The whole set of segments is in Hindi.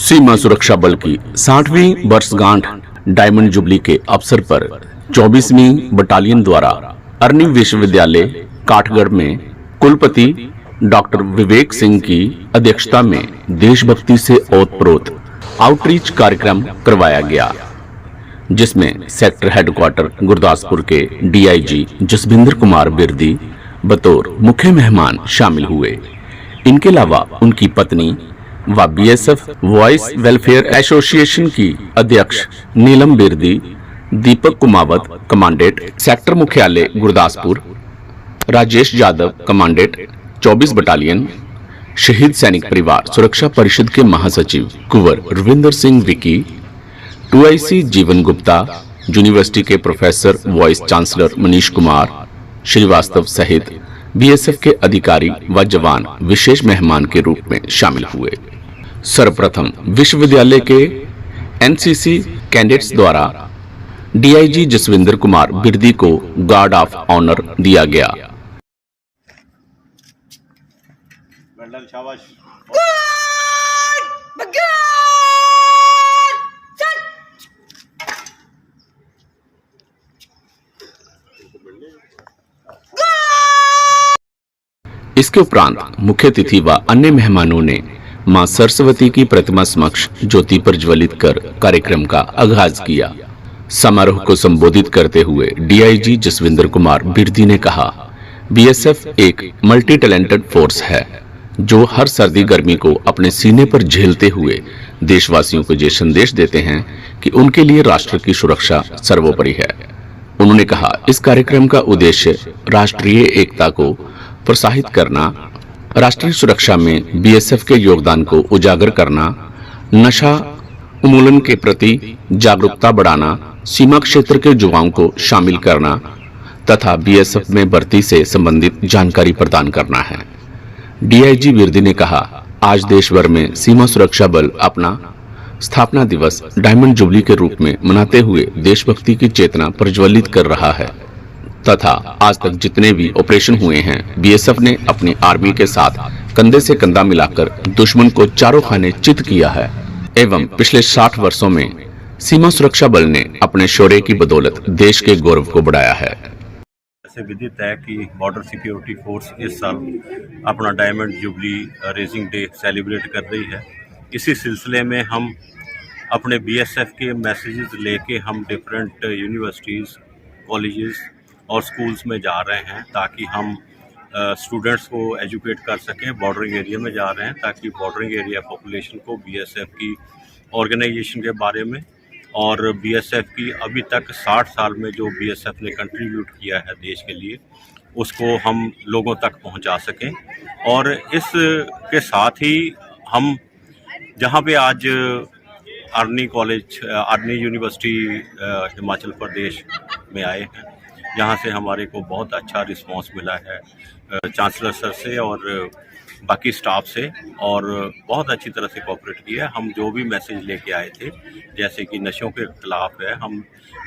सीमा सुरक्षा बल की 60वीं वर्षगांठ डायमंड जुबली के अवसर पर 24वीं बटालियन द्वारा अरनी विश्वविद्यालय काठगढ़ में कुलपति डॉक्टर विवेक सिंह की अध्यक्षता में देशभक्ति से ओतप्रोत आउटरीच कार्यक्रम करवाया गया, जिसमें सेक्टर हेडक्वार्टर गुरदासपुर के डीआईजी जसविंदर कुमार बिरदी बतौर मुख्य मेहमान शामिल हुए। इनके अलावा उनकी पत्नी व बीएसएफ वॉइस वेलफेयर एसोसिएशन की अध्यक्ष नीलम बिरदी, दीपक कुमावत कमांडेंट सेक्टर मुख्यालय गुरदासपुर, राजेश यादव कमांडेंट 24 बटालियन, शहीद सैनिक परिवार सुरक्षा परिषद के महासचिव कुंवर रविंदर सिंह विकी, 2IC जीवन गुप्ता, यूनिवर्सिटी के professor vice chancellor Manish Kumar Srivastava सहित बीएसएफ के अधिकारी व जवान विशेष मेहमान के रूप में शामिल हुए। सर्वप्रथम विश्वविद्यालय के एनसीसी कैडेट्स द्वारा डीआईजी जसविंदर कुमार बिरदी को गार्ड ऑफ ऑनर दिया गया। इसके उपरांत मुख्य अतिथि व अन्य मेहमानों ने मां सरस्वती की प्रतिमा समक्ष ज्योति प्रज्वलित कर कार्यक्रम का आगाज किया। समारोह को संबोधित करते हुए डीआईजी जसविंदर कुमार बिरदी ने कहा, बीएसएफ एक मल्टी टैलेंटेड फोर्स है जो हर सर्दी गर्मी को अपने सीने पर झेलते हुए देशवासियों को ये संदेश देते हैं कि उनके लिए राष्ट्र की सुरक्षा सर्वोपरि है। उन्होंने कहा, इस कार्यक्रम का उद्देश्य राष्ट्रीय एकता को प्रोत्साहित करना, राष्ट्रीय सुरक्षा में बीएसएफ के योगदान को उजागर करना, नशा उन्मूलन के प्रति जागरूकता बढ़ाना, सीमा क्षेत्र के युवाओं को शामिल करना तथा बीएसएफ में भर्ती से संबंधित जानकारी प्रदान करना है। डीआईजी बिरदी ने कहा, आज देश भर में सीमा सुरक्षा बल अपना स्थापना दिवस डायमंड जुबली के रूप में मनाते हुए देशभक्ति की चेतना प्रज्वलित कर रहा है तथा आज तक जितने भी ऑपरेशन हुए हैं, बीएसएफ ने अपनी आर्मी के साथ कंधे से कंधा मिलाकर दुश्मन को चारों खाने चित किया है एवं पिछले 60 वर्षों में सीमा सुरक्षा बल ने अपने शौर्य की बदौलत देश के गौरव को बढ़ाया है। ऐसे विदित है कि बॉर्डर सिक्योरिटी फोर्स इस साल अपना diamond jubilee raising day celebrate कर रही है। इसी सिलसिले में हम अपने बीएसएफ के मैसेजेस लेके हम डिफरेंट यूनिवर्सिटीज़, कॉलेजेस और स्कूल्स में जा रहे हैं ताकि हम स्टूडेंट्स को एजुकेट कर सकें। बॉर्डरिंग एरिया में जा रहे हैं ताकि बॉर्डरिंग एरिया पॉपुलेशन को बीएसएफ की ऑर्गेनाइजेशन के बारे में और बीएसएफ की अभी तक 60 साल में जो बीएसएफ ने कंट्रीब्यूट किया है देश के लिए, उसको हम लोगों तक पहुंचा सकें। और इस के साथ ही हम जहां पे आज आर्नी कॉलेज, आर्नी यूनिवर्सिटी हिमाचल प्रदेश में आए हैं, यहाँ से हमारे को बहुत अच्छा रिस्पांस मिला है चांसलर सर से और बाकी स्टाफ से, और बहुत अच्छी तरह से कोऑपरेट किया है। हम जो भी मैसेज लेके आए थे, जैसे कि नशों के खिलाफ है, हम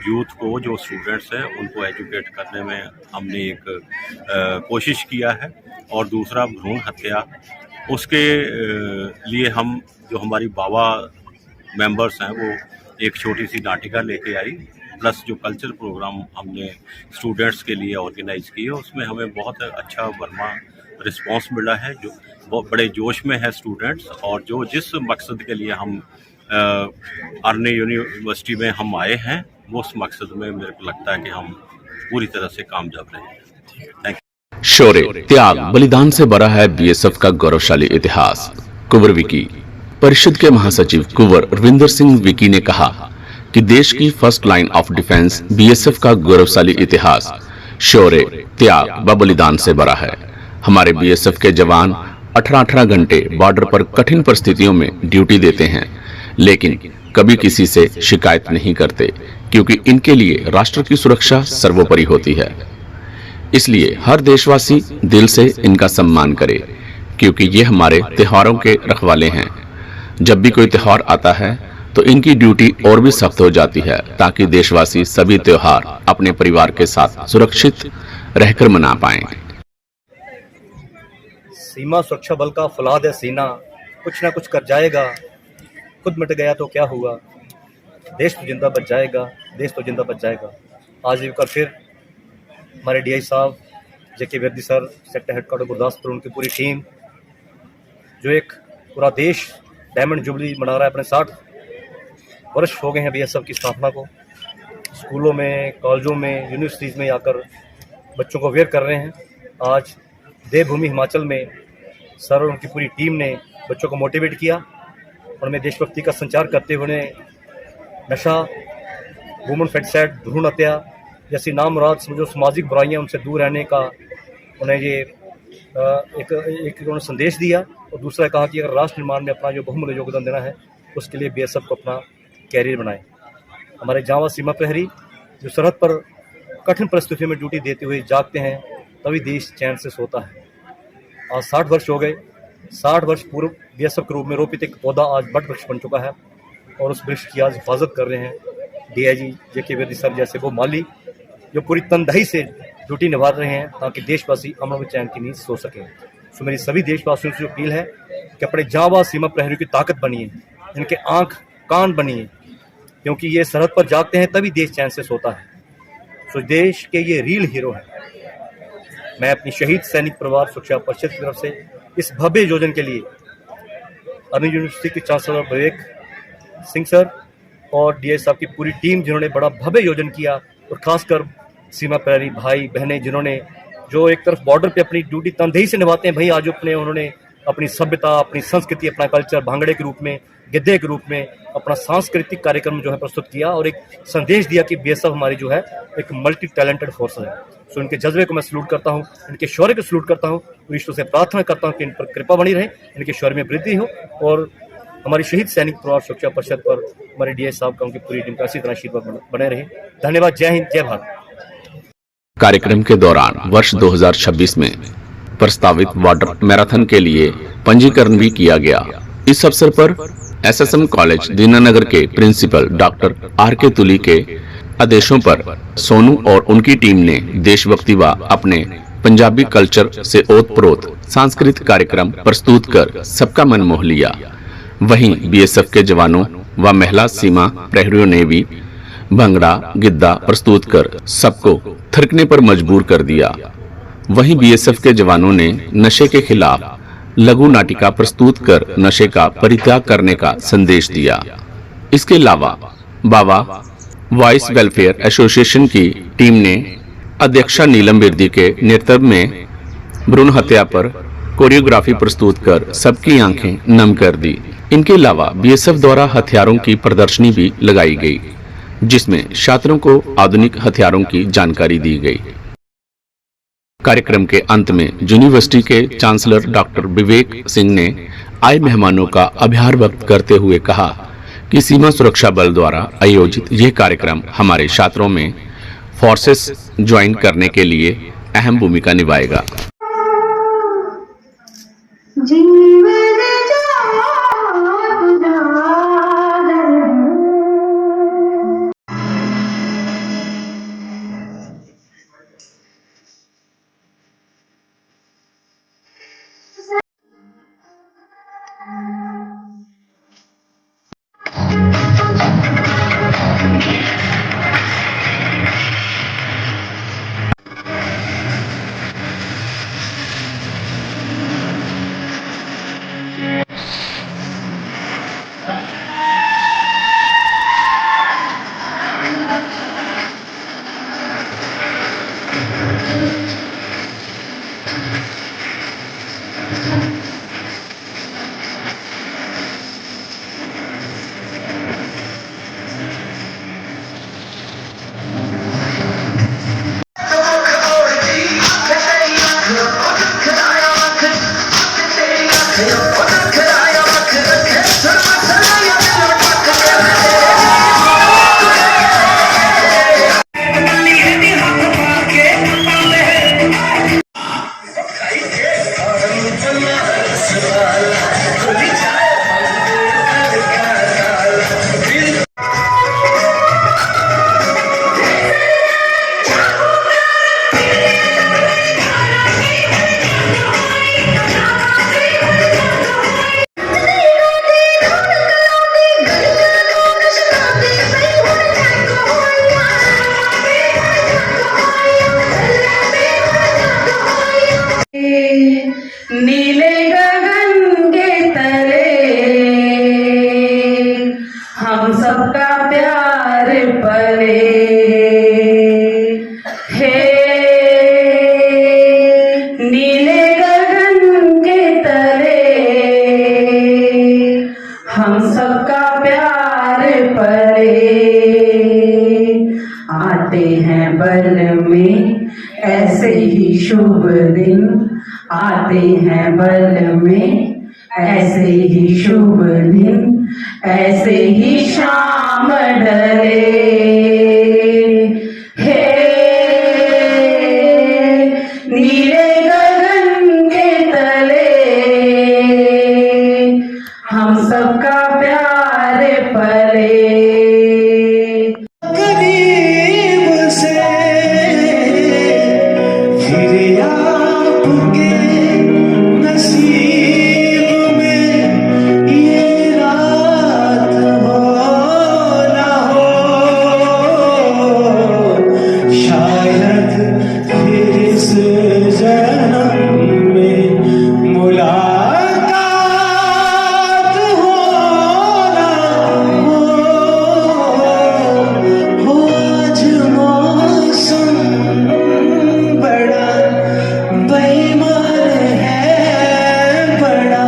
यूथ को, जो स्टूडेंट्स हैं, उनको एजुकेट करने में हमने एक कोशिश किया है। और दूसरा भ्रूण हत्या, उसके लिए हम जो हमारी बाबा मेंबर्स हैं वो एक छोटी सी नाटिका लेके आई, प्लस जो कल्चर प्रोग्राम हमने स्टूडेंट्स के लिए ऑर्गेनाइज किए, उसमें हमें बहुत अच्छा वर्मा रिस्पांस मिला है। जो बहुत बड़े जोश में है स्टूडेंट्स, और जो जिस मकसद के लिए हम आर्नी यूनिवर्सिटी में हम आए हैं, वो उस मकसद में मेरे को लगता है कि हम पूरी तरह से कामयाब रहे। Thank you. शौर्य, त्याग, बलिदान से भरा है बीएसएफ का गौरवशाली इतिहास। कुंवर विकी। परिषद के महासचिव कुंवर रविंदर सिंह विकी ने कहा कि देश की first line of defence BSF का गौरवशाली इतिहास शौर्य, त्याग व बलिदान से भरा है। हमारे बीएसएफ के जवान 18-18 घंटे बॉर्डर पर कठिन परिस्थितियों में ड्यूटी देते हैं, लेकिन कभी किसी से शिकायत नहीं करते, क्योंकि इनके लिए राष्ट्र की सुरक्षा सर्वोपरि होती है। इसलिए हर देशवासी दिल से इनका सम्मान करे, क्योंकि ये हमारे त्योहारों के रखवाले हैं। जब भी कोई त्योहार आता है तो इनकी ड्यूटी और भी सख्त हो जाती है, ताकि देशवासी सभी त्योहार अपने परिवार के साथ सुरक्षित रहकर मना पाएं। सीमा सुरक्षा बल का फौलाद है सीना, कुछ ना कुछ कर जाएगा। खुद मिट गया तो क्या हुआ, देश तो जिंदा बच जाएगा, देश तो जिंदा बच जाएगा। आज एक बार फिर हमारे डीआई साहब जेके वर्दी सर, सेक्टर हेडक्वार्टर गुरदासपुर, उनकी पूरी टीम, जो एक पूरा देश डायमंड जुबली मना रहा है, अपने 60 वर्ष हो गए हैं बीएसएफ की स्थापना को। स्कूलों में, कॉलेजों में, यूनिवर्सिटीज़ में आकर बच्चों को अवेयर कर रहे हैं। आज देवभूमि हिमाचल में सर और उनकी पूरी टीम ने बच्चों को मोटिवेट किया, उनमें देशभक्ति का संचार करते हुए नशा, वुमेन फेटिसाइड, भ्रूण हत्या जैसी नामराद जो सामाजिक बुराइयां उनसे दूर रहने का उन्हें ये एक उन्होंने संदेश दिया। और दूसरा कहा कि अगर राष्ट्र निर्माण में अपना जो बहुमूल्य योगदान देना है, उसके लिए बीएसएफ को अपना कैरियर बनाएं। हमारे जांबाज सीमा प्रहरी जो सरहद पर कठिन परिस्थितियों में ड्यूटी देते हुए जागते हैं, तभी देश चैन से सोता है। आज 60 वर्ष हो गए। 60 वर्ष पूर्व बीएसएफ के रूप में रोपित एक पौधा आज बट वृक्ष बन चुका है और उस वृक्ष की आज हिफाजत कर रहे हैं डीआईजी जेके वर्दी सर जैसे वो माली, जो पूरी तनदेही से ड्यूटी निभा रहे हैं ताकि देशवासी अमन व चैन की नींद सो सकें। सो मेरी सभी देशवासियों से अपील है कि अपने जांबाज सीमा प्रहरियों की ताकत बनिए, इनके आंख कान बनिए, क्योंकि ये सरहद पर जागते हैं तभी देश चैन से सोता है। सो देश के ये रियल हीरो हैं। मैं अपनी शहीद सैनिक परिवार सुरक्षा परिषद की तरफ से इस भव्य योजना के लिए अर्नी यूनिवर्सिटी के चांसलर विवेक सिंह सर और डीआई साहब की पूरी टीम, जिन्होंने बड़ा भव्य योजना किया, और खासकर सीमा प्रहरी भाई बहनें जिन्होंने जो एक तरफ बॉर्डर पे अपनी ड्यूटी तनदेही से निभाते हैं, भाई आज उन्होंने अपनी सभ्यता, अपनी संस्कृति, अपना कल्चर भांगड़े के रूप में, गिद्धे के रूप में अपना सांस्कृतिक कार्यक्रम जो है प्रस्तुत किया और एक संदेश दिया कि बीएसएफ हमारी जो है एक मल्टी टैलेंटेड फोर्स है। सो इनके जज्बे को मैं सलूट करता हूँ, इनके शौर्य को सलूट करता हूँ और ईश्वर से प्रार्थना करता हूँ कि इन पर कृपा बनी रहे, इनके शौर्य में वृद्धि हो और हमारी शहीद सैनिक परिवार सुरक्षा परिषद पर हमारे डीआई साहब का, उनकी पूरी टीम का इसी तरह आशीर्वाद बने रहे। धन्यवाद। जय हिंद, जय भारत। कार्यक्रम के दौरान वर्ष 2026 में प्रस्तावित वाटर मैराथन के लिए पंजीकरण भी किया गया। इस अवसर पर एसएसएम कॉलेज दीनानगर के प्रिंसिपल डॉक्टर आर के तुली के आदेशों पर सोनू और उनकी टीम ने देशभक्ति व अपने पंजाबी कल्चर से ओतप्रोत सांस्कृतिक कार्यक्रम प्रस्तुत कर सबका मन मोह लिया। वहीं बीएसएफ के जवानों व महिला सीमा प्रहरियों ने भी भंगड़ा गिद्दा प्रस्तुत कर सबको थिरकने पर मजबूर कर दिया। वहीं बीएसएफ के जवानों ने नशे के खिलाफ लघु नाटिका प्रस्तुत कर नशे का परित्याग करने का संदेश दिया। इसके अलावा बाबा वॉइस वेलफेयर एसोसिएशन की टीम ने अध्यक्षा नीलम बिरदी के नेतृत्व में भ्रूण हत्या पर कोरियोग्राफी प्रस्तुत कर सबकी आंखें नम कर दी। इनके अलावा बीएसएफ द्वारा हथियारों की प्रदर्शनी भी लगाई गई, जिसमें छात्रों को आधुनिक हथियारों की जानकारी दी गई। कार्यक्रम के अंत में यूनिवर्सिटी के चांसलर डॉक्टर विवेक सिंह ने आए मेहमानों का आभार व्यक्त करते हुए कहा कि सीमा सुरक्षा बल द्वारा आयोजित यह कार्यक्रम हमारे छात्रों में फोर्सेस ज्वाइन करने के लिए अहम भूमिका निभाएगा। नीले गगन के तले हम सबका प्यार पले। हे नीले गगन के तले हम सबका प्यार पले। आते हैं बल में ऐसे ही शुभ दिन, आते हैं बल में ऐसे ही शुभ दिन, ऐसे ही शाम ढले। हे नीले गगन के तले हम सबका प्यार पले। करीब से फिर आपके नसीब में ये रात हो ना हो, शायद फिर इस जन्म में मुलाकात हो ना हो। आज मौसम बड़ा बेईमान है, बड़ा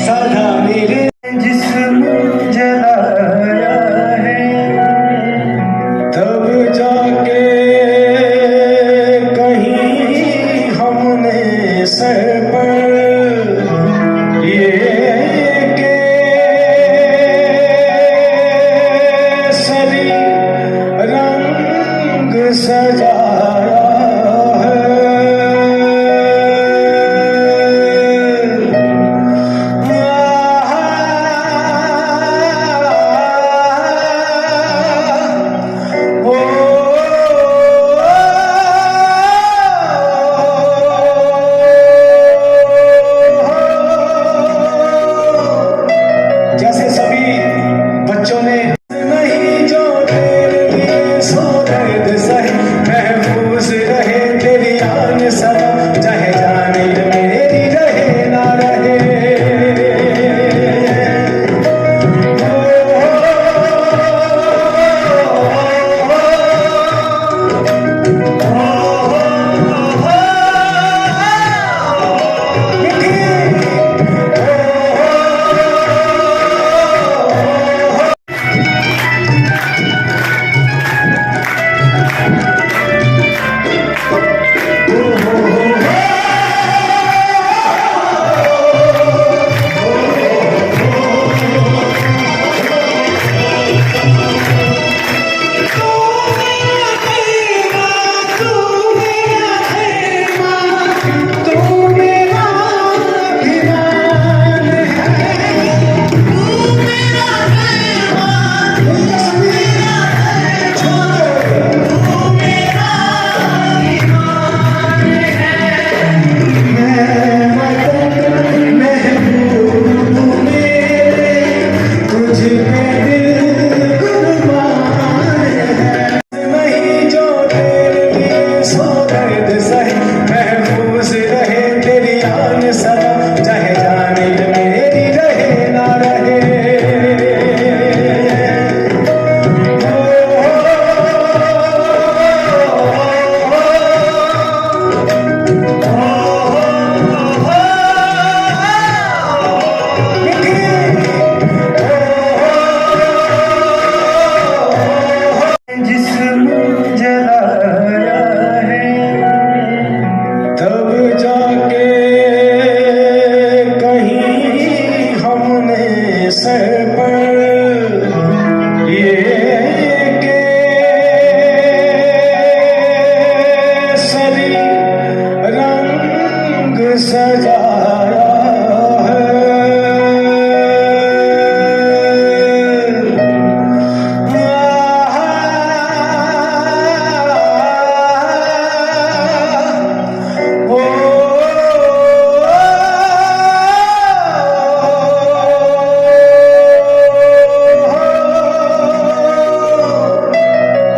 साधा मेरे जिस्म जलाया है, तब जाके कहीं हमने सर पर ये केसरी रंग सजाया है। ओ जैसे सभी बच्चों ने नहीं जो तेरे लिए सो दर्द सहे, महफूज रहे तेरी आन सदा, चाहे जाने मेरी रहे ना रहे।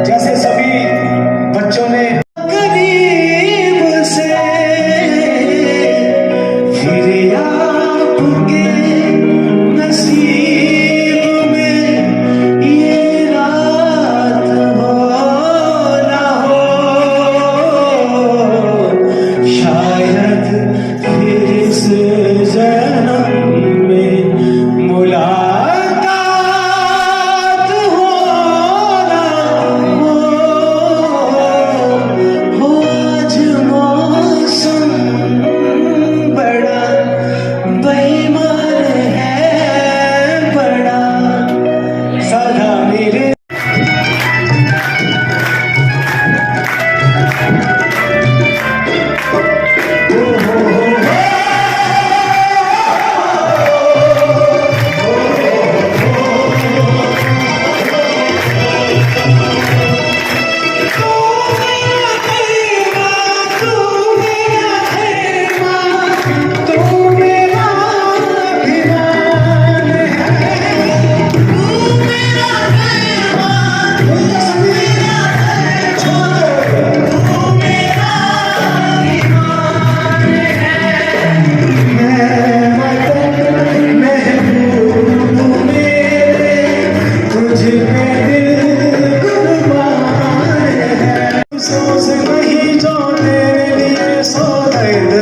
जैसे सभी बच्चों ने करीब से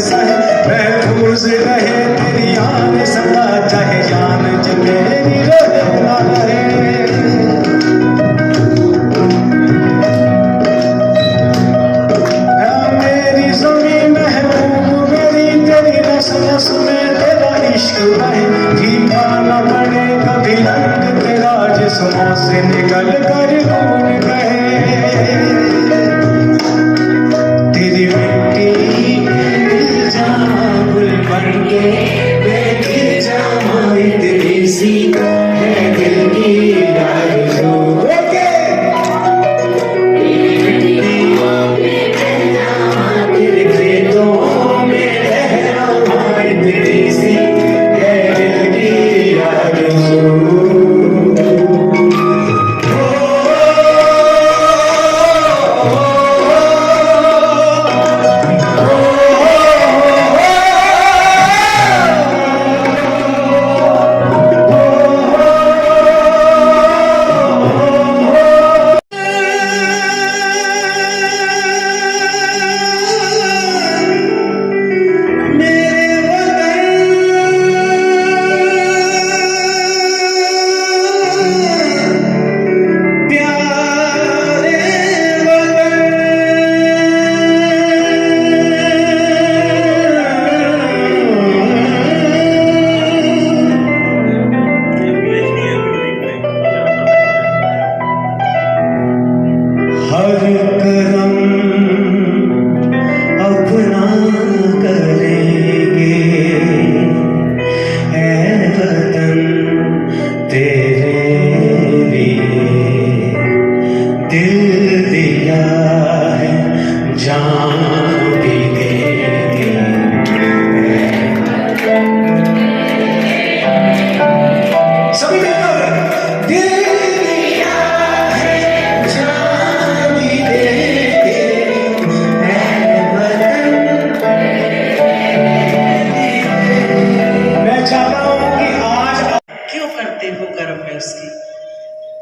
सहे महफूज रहे तेरी आन सदा चाहे जान ज मेरी रहे ना रहे मेरी ज़मीं महबूब मेरी तेरी नस नस में तेरा इश्क बहे फीका न पड़े कभी रंग तेरा जिस्मों से निकल कर खून बहे तेरी मिट्टी में मिल जाऊं गुल बनके मैं गिर जाऊं तेरी सी है दिल की आरज़ू तेरे खेतों में रहना तेरी सी है दिल की आरज़ू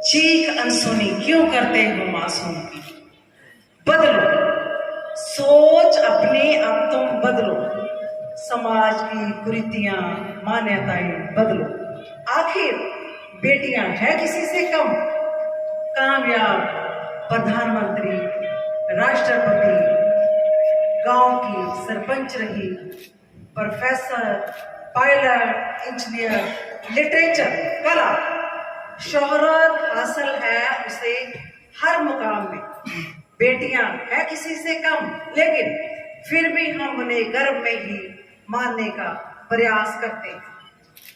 चीख अनसुनी क्यों करते हो मासूम की। बदलो सोच अपनी, अब तुम बदलो समाज की कुरीतियां मान्यताएं बदलो। आखिर बेटियां है किसी से कम, कामयाब प्रधानमंत्री, राष्ट्रपति, गांव की सरपंच रही, प्रोफेसर, पायलट, इंजीनियर, लिटरेचर, कला, शोहरत हासिल है उसे हर मुकाम में। बेटियां है किसी से कम, लेकिन फिर भी हम उन्हें गर्व में ही मानने का प्रयास करते हैं।